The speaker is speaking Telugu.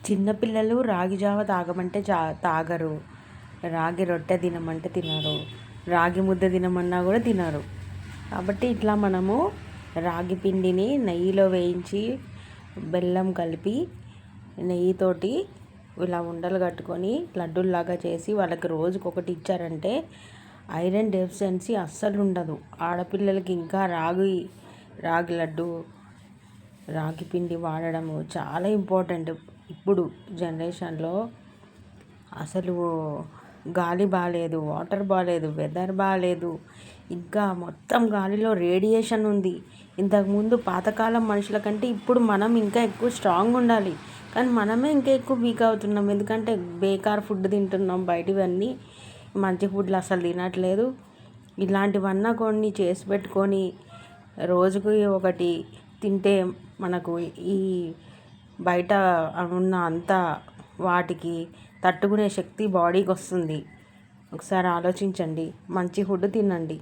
చిన్నపిల్లలు రాగి జావ తాగమంటే తాగరు. రాగి రొట్టె తినమంటే తినరు. రాగి ముద్ద తినమన్నా కూడా తినరు. కాబట్టి ఇట్లా మనము రాగి పిండిని నెయ్యిలో వేయించి బెల్లం కలిపి నెయ్యితోటి ఇలా ఉండలు కట్టుకొని లడ్డూల్లాగా చేసి వాళ్ళకి రోజుకొకటి ఇచ్చారంటే ఐరన్ డెఫిషియన్సీ అస్సలు ఉండదు. ఆడపిల్లలకి ఇంకా రాగి లడ్డు, రాగి పిండి వాడడము చాలా ఇంపార్టెంట్. ఇప్పుడు జనరేషన్లో అసలు గాలి బాగాలేదు, వాటర్ బాగాలేదు, వెదర్ బాగాలేదు, ఇంకా మొత్తం గాలిలో రేడియేషన్ ఉంది. ఇంతకుముందు పాతకాలం మనుషుల కంటే ఇప్పుడు మనం ఇంకా ఎక్కువ స్ట్రాంగ్ ఉండాలి, కానీ మనమే ఇంకా ఎక్కువ వీక్ అవుతున్నాం. ఎందుకంటే బేకార్ ఫుడ్ తింటున్నాం, బయటివన్నీ మంచి ఫుడ్లు అసలు తినట్లేదు. ఇలాంటివన్నా కొన్ని చేసి పెట్టుకొని రోజుకి ఒకటి తింటే మనకు ఈ బయట ఉన్న అంత వాటికి తట్టుకునే శక్తి బాడీకి వస్తుంది. ఒకసారి ఆలోచించండి, మంచి ఫుడ్ తినండి.